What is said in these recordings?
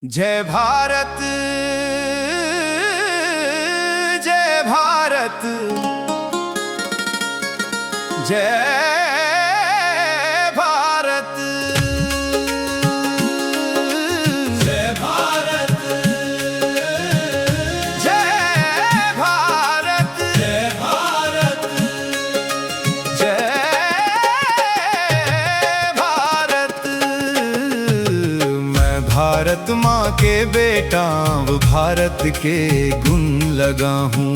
जय भारत जय भारत जय भारत जय भारत जय भारत जय भारत जय भारत। मैं भारत माँ के बेटा वो भारत के गुण लगा हूँ।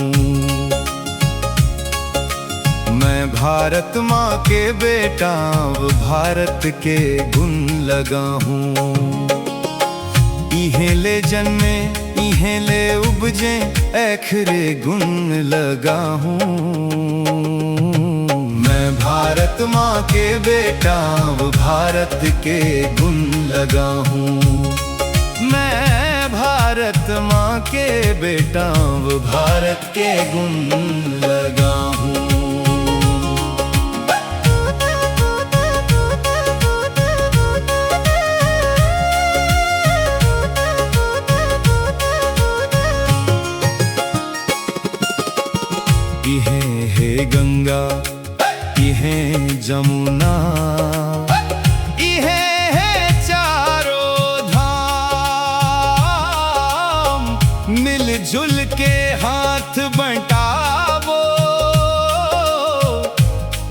मैं भारत माँ के बेटा वो भारत के गुण लगा हूँ। इहें ले जन्मे इहें ले उपजे ऐखरे गुण लगा हूँ। मैं भारत माँ के बेटा वो भारत के गुण लगा हूँ। मैं भारत माँ के बेटा वो भारत के गुण लगा हूँ। इहें है गंगा इहें जमुना इहें है चारों धाम। मिलजुल के हाथ बंटावो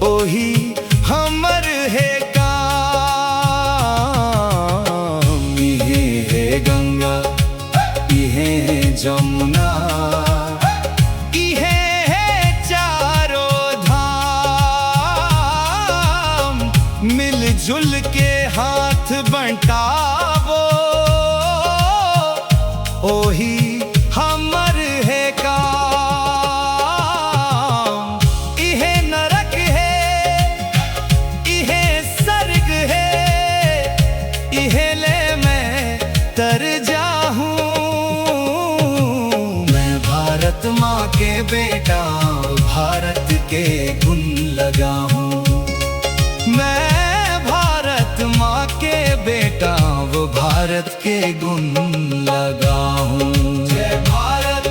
ओही हमर है काम। इहें है गंगा इहें है जमुना मिलजुल के हाथ बंटावो ओही हमर है काम। इहे नरक है इहे स्वर्ग है इहे ले मैं तर जाहूँ। मैं भारत माँ के बेटा भारत के गुण लगा हूँ। मैं भारत माँ के बेटा वो भारत के गुण लगा हूँ। जय भारत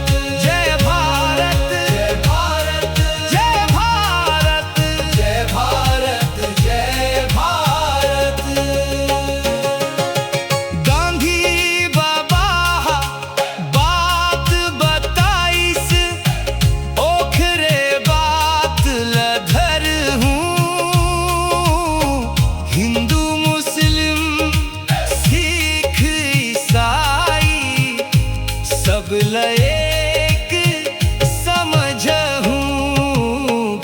जय भारत जय भारत जय भारत जय भारत जय भारत। गांधी बाबा बात बताइस ओखरे बात लधर हूँ। हिंदू मुस्लिम सिख ईसाई सब एक समझहूँ।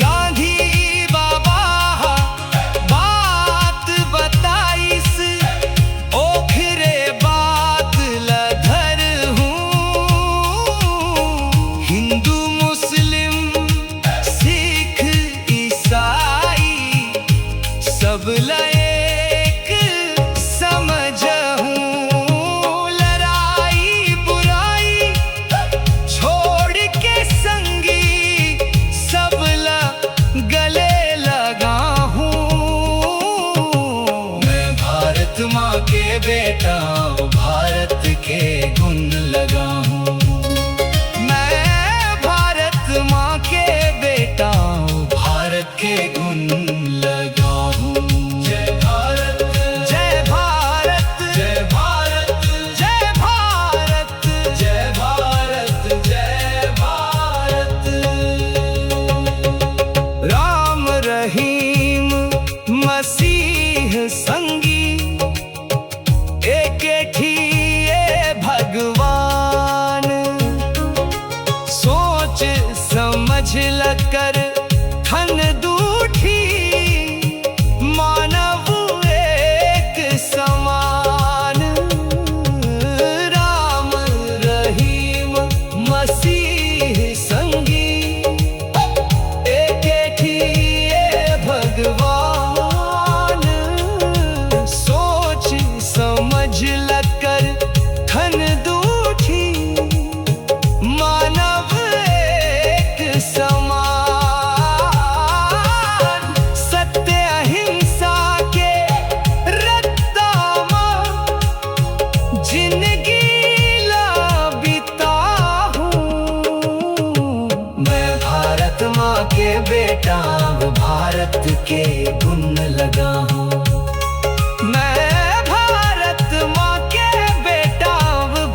गांधी बाबा बात बताइस ओखरे बात लधर हूँ। हिंदू मुस्लिम सिख ईसाई सब एक समझहूँ। लड़ाई बुराई छोड़ के संगी सब गले लगा हूँ। मैं भारत माँ के बेटा भारत के गुण लगा हूँ। मैं भारत माँ के बेटा भारत के गुण लगा हूँ। जय भारत जय भारत जय भारत जय भारत जय भारत जय भारत। राम रहीम मसीह संगी एक ठिए भगवान। सोच समझ लकर ठन दूठी मानव एक समान। राम रहीम मसीह संगी एक ठिए भगवान। सोच समझ लकर ठन दूठी मानव एक समान। बेटा भारत के गुण लगा हूँ। मैं भारत माँ के बेटा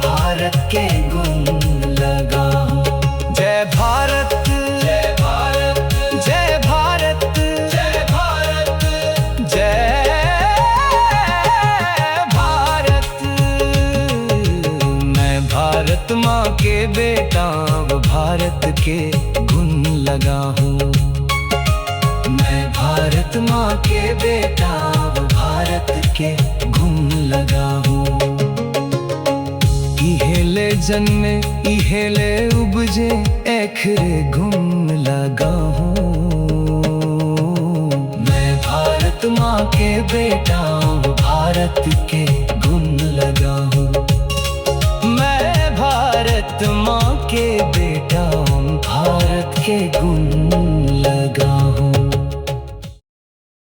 भारत के गुण लगा हूँ। जय भारत जय भारत जय भारत जय भारत जय भारत। मैं भारत माँ के बेटा भारत के गुण लगा हूँ। मैं भारत माँ के बेटा भारत के गुण लगा हूँ। इहेले जन्मे इहेले उपजे एखरे गुण लगा हूँ। मैं भारत माँ के बेटा भारत के गुण लगा हूँ। मैं भारत माँ के बेटा भारत के गुण